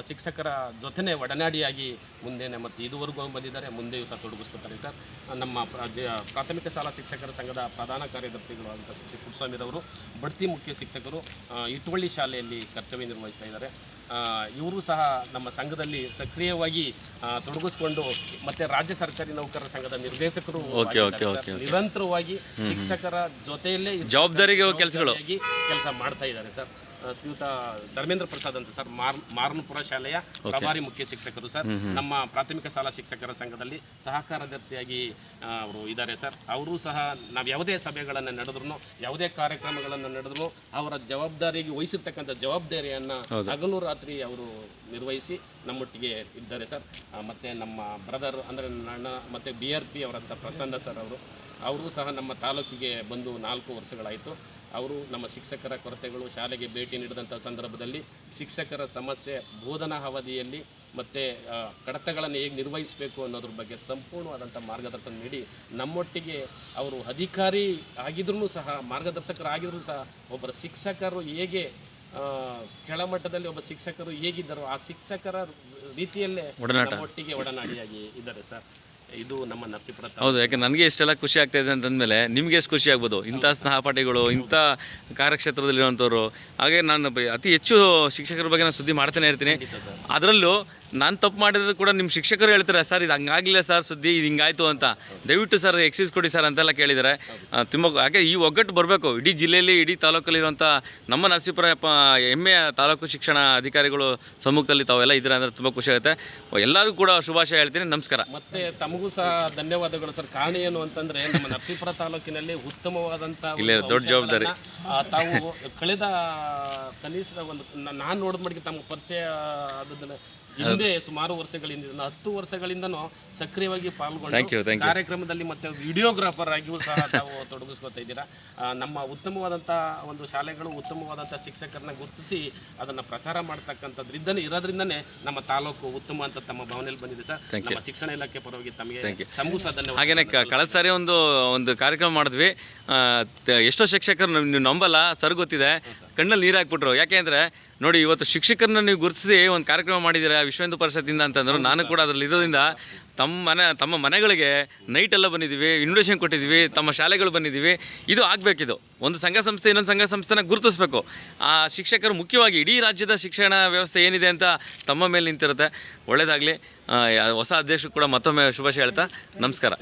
ಶಿಕ್ಷಕರ ಜೊತೆನೇ ಒಡನಾಡಿಯಾಗಿ ಮುಂದೆನೇ ಮತ್ತು ಇದುವರೆಗೂ ಬಂದಿದ್ದಾರೆ, ಮುಂದೆಯೂ ಸಹ ತೊಡಗಿಸ್ಕೊತಾರೆ ಸರ್. ನಮ್ಮ ಪ್ರಾಥಮಿಕ ಶಾಲಾ ಶಿಕ್ಷಕರ ಸಂಘದ ಪ್ರಧಾನ ಕಾರ್ಯದರ್ಶಿಗಳು ಅಂತ ಶ್ರೀ ಪುಟ್ಟಸ್ವಾಮಿರವರು ಬಡ್ತಿ ಮುಖ್ಯ ಶಿಕ್ಷಕರು ಇಟವಳ್ಳಿ ಶಾಲೆಯಲ್ಲಿ ಕರ್ತವ್ಯ ನಿರ್ವಹಿಸ್ತಾ ಇದ್ದಾರೆ. ಇವರು ಸಹ ನಮ್ಮ ಸಂಘದಲ್ಲಿ ಸಕ್ರಿಯವಾಗಿ ತೊಡಗಿಸ್ಕೊಂಡು ಮತ್ತು ರಾಜ್ಯ ಸರ್ಕಾರಿ ನೌಕರರ ಸಂಘದ ನಿರ್ದೇಶಕರು ನಿರಂತರವಾಗಿ ಶಿಕ್ಷಕರ ಜೊತೆಯಲ್ಲೇ ಜವಾಬ್ದಾರಿಗೆ ಕೆಲಸ ಮಾಡ್ತಾ ಇದ್ದಾರೆ ಸರ್. ಶ್ರೀಯುತ ಧರ್ಮೇಂದ್ರ ಪ್ರಸಾದ್ ಅಂತ ಸರ್, ಮಾರನಪುರ ಶಾಲೆಯ ಪ್ರಭಾರಿ ಮುಖ್ಯ ಶಿಕ್ಷಕರು ಸರ್. ನಮ್ಮ ಪ್ರಾಥಮಿಕ ಶಾಲಾ ಶಿಕ್ಷಕರ ಸಂಘದಲ್ಲಿ ಸಹ ಕಾರ್ಯದರ್ಶಿಯಾಗಿ ಅವರು ಇದ್ದಾರೆ ಸರ್. ಅವರು ಸಹ ನಾವು ಯಾವುದೇ ಸಭೆಗಳನ್ನು ನಡೆದ್ರು, ಯಾವುದೇ ಕಾರ್ಯಕ್ರಮಗಳನ್ನು ನಡೆದ್ರು ಅವರ ಜವಾಬ್ದಾರಿಗೆ ವಹಿಸಿರ್ತಕ್ಕಂಥ ಜವಾಬ್ದಾರಿಯನ್ನು ಹಗಲು ರಾತ್ರಿ ಅವರು ನಿರ್ವಹಿಸಿ ನಮ್ಮೊಟ್ಟಿಗೆ ಇದ್ದಾರೆ ಸರ್. ಮತ್ತು ನಮ್ಮ ಬ್ರದರ್ ಅಂದರೆ ನನ್ನ ಮತ್ತು BRP ಅವರಂಥ ಪ್ರಸನ್ನ ಸರ್ ಅವರು ಸಹ ನಮ್ಮ ತಾಲೂಕಿಗೆ ಬಂದು 4 ವರ್ಷಗಳಾಯಿತು. ಅವರು ನಮ್ಮ ಶಿಕ್ಷಕರ ಕೊರತೆಗಳು, ಶಾಲೆಗೆ ಭೇಟಿ ನೀಡಿದಂಥ ಸಂದರ್ಭದಲ್ಲಿ ಶಿಕ್ಷಕರ ಸಮಸ್ಯೆ, ಬೋಧನಾ ಅವಧಿಯಲ್ಲಿ ಮತ್ತು ಕಡತಗಳನ್ನು ಹೇಗೆ ನಿರ್ವಹಿಸಬೇಕು ಅನ್ನೋದ್ರ ಬಗ್ಗೆ ಸಂಪೂರ್ಣವಾದಂಥ ಮಾರ್ಗದರ್ಶನ ನೀಡಿ ನಮ್ಮೊಟ್ಟಿಗೆ ಅವರು ಅಧಿಕಾರಿ ಆಗಿದ್ರೂ ಸಹ, ಮಾರ್ಗದರ್ಶಕರಾಗಿದ್ರೂ ಸಹ ಒಬ್ಬರ ಶಿಕ್ಷಕರು ಹೇಗೆ ಕೆಳಮಟ್ಟದಲ್ಲಿ ಒಬ್ಬ ಶಿಕ್ಷಕರು ಹೇಗಿದ್ದಾರೋ ಆ ಶಿಕ್ಷಕರ ರೀತಿಯಲ್ಲೇ ನಮ್ಮೊಟ್ಟಿಗೆ ಒಡನಾಡಿಯಾಗಿ ಇದ್ದಾರೆ ಸರ್. ಇದು ನಮ್ಮ ನರಸೀಪುರ. ಹೌದು, ಯಾಕೆ ನನಗೆ ಇಷ್ಟೆಲ್ಲ ಖುಷಿ ಆಗ್ತಾ ಇದೆ ಅಂತಂದಮೇಲೆ ನಿಮಗೆ ಎಷ್ಟು ಖುಷಿ ಆಗ್ಬೋದು. ಇಂಥ ಸಹಪಾಠಿಗಳು, ಇಂಥ ಕಾರ್ಯಕ್ಷೇತ್ರದಲ್ಲಿರುವಂಥವ್ರು. ಹಾಗೆ ನಾನು ಅತಿ ಹೆಚ್ಚು ಶಿಕ್ಷಕರ ಬಗ್ಗೆ ನಾನು ಸುದ್ದಿ ಮಾಡ್ತಾನೆ ಇರ್ತೀನಿ. ಅದರಲ್ಲೂ ನಾನು ತಪ್ಪು ಮಾಡಿದ್ರು ಕೂಡ ನಿಮ್ಮ ಶಿಕ್ಷಕರು ಹೇಳ್ತಾರೆ, ಸರ್ ಇದು ಹಂಗಾಗಲಿಲ್ಲ ಸರ್, ಸುದ್ದಿ ಇದು ಹಿಂಗಾಯಿತು ಅಂತ, ದಯವಿಟ್ಟು ಸರ್ ಎಕ್ಸ್ಕ್ಯೂಸ್ ಕೊಡಿ ಸರ್ ಅಂತೆಲ್ಲ ಕೇಳಿದ್ದಾರೆ. ತುಂಬ ಹಾಗೆ ಈ ಒಗ್ಗಟ್ಟು ಬರಬೇಕು. ಇಡೀ ಜಿಲ್ಲೆಯಲ್ಲಿ, ಇಡೀ ತಾಲೂಕಲ್ಲಿರುವಂಥ ನಮ್ಮ ನರಸೀಪುರ ಹೆಮ್ಮೆಯ ತಾಲೂಕು ಶಿಕ್ಷಣ ಅಧಿಕಾರಿಗಳು ಸಮ್ಮುಖದಲ್ಲಿ ತಾವೆಲ್ಲ ಇದ್ದೀರಾ ಅಂದರೆ ತುಂಬ ಖುಷಿ ಆಗುತ್ತೆ. ಎಲ್ಲರಿಗೂ ಕೂಡ ಶುಭಾಶಯ ಹೇಳ್ತೀನಿ. ನಮಸ್ಕಾರ. ಮತ್ತು ತಮಗೂ ಸಹ ಧನ್ಯವಾದಗಳು ಸರ್. ಕಾರಣ ಏನು ಅಂತಂದರೆ ನಮ್ಮ ನರಸೀಪುರ ತಾಲೂಕಿನಲ್ಲಿ ಉತ್ತಮವಾದಂಥ ದೊಡ್ಡ ಜವಾಬ್ದಾರಿ ತಾವು ಕಳೆದ ಕನಿಷ್ಠ ಒಂದು ನಾನು ನೋಡಿದ ಮಟ್ಟಿಗೆ ತಮ್ಮ ಪರಿಚಯ ಆದದ್ದನ್ನು ಹಿಂದೆ ಸುಮಾರು ವರ್ಷಗಳಿಂದ 10 ವರ್ಷಗಳಿಂದನೂ ಸಕ್ರಿಯವಾಗಿ ಪಾಲ್ಗೊಂಡು ಕಾರ್ಯಕ್ರಮದಲ್ಲಿ ಮತ್ತು ವಿಡಿಯೋಗ್ರಾಫರ್ ಆಗಿಯೂ ಸಹ ತಾವು ತೊಡಗಿಸ್ಕೊತಾ ಇದ್ದೀರಾ. ನಮ್ಮ ಉತ್ತಮವಾದಂಥ ಒಂದು ಶಾಲೆಗಳು, ಉತ್ತಮವಾದಂಥ ಶಿಕ್ಷಕರನ್ನ ಗುರುತಿಸಿ ಅದನ್ನು ಪ್ರಚಾರ ಮಾಡ್ತಕ್ಕಂಥದ್ದು ಇರೋದ್ರಿಂದನೇ ನಮ್ಮ ತಾಲೂಕು ಉತ್ತಮ ಅಂತ ತಮ್ಮ ಭಾವನೆಯಲ್ಲಿ ಬಂದಿದೆ ಸರ್. ನಮ್ಮ ಶಿಕ್ಷಣ ಇಲಾಖೆ ಪರವಾಗಿ ತಮಗೂ ಸಹ ಧನ್ಯವಾದ. ಹಾಗೇನೆ ಕಳೆದ ಸಾರಿ ಒಂದು ಕಾರ್ಯಕ್ರಮ ಮಾಡಿದ್ವಿ. ಎಷ್ಟೋ ಶಿಕ್ಷಕರು ನೀವು ನಂಬಲ್ಲ ಸರ್, ಗೊತ್ತಿದೆ, ಕಣ್ಣಲ್ಲಿ ನೀರು ಹಾಕ್ಬಿಟ್ರು. ಯಾಕೆಂದರೆ ನೋಡಿ, ಇವತ್ತು ಶಿಕ್ಷಕರನ್ನ ನೀವು ಗುರುತಿಸಿ ಒಂದು ಕಾರ್ಯಕ್ರಮ ಮಾಡಿದ್ದೀರಾ ವಿಶ್ವ ಹಿಂದೂ ಪರಿಷತ್ತಿಂದ ಅಂತಂದ್ರು. ನಾನು ಕೂಡ ಅದರಲ್ಲಿ ಇರೋದ್ರಿಂದ ತಮ್ಮ ಮನೆಗಳಿಗೆ ನೈಟೆಲ್ಲ ಬಂದಿದ್ದೀವಿ, ಇನ್ವಿಟೇಷನ್ ಕೊಟ್ಟಿದ್ದೀವಿ, ತಮ್ಮ ಶಾಲೆಗಳು ಬಂದಿದ್ದೀವಿ. ಇದು ಆಗಬೇಕಿದು. ಒಂದು ಸಂಘ ಸಂಸ್ಥೆ ಇನ್ನೊಂದು ಸಂಘ ಸಂಸ್ಥೆನ ಗುರುತಿಸ್ಬೇಕು. ಆ ಶಿಕ್ಷಕರು ಮುಖ್ಯವಾಗಿ ಇಡೀ ರಾಜ್ಯದ ಶಿಕ್ಷಣ ವ್ಯವಸ್ಥೆ ಏನಿದೆ ಅಂತ ತಮ್ಮ ಮೇಲೆ ನಿಂತಿರುತ್ತೆ. ಒಳ್ಳೆಯದಾಗಲಿ. ಹೊಸ ಅಧ್ಯಕ್ಷರು ಕೂಡ ಮತ್ತೊಮ್ಮೆ ಶುಭಾಶಯ ಹೇಳ್ತಾ ನಮಸ್ಕಾರ.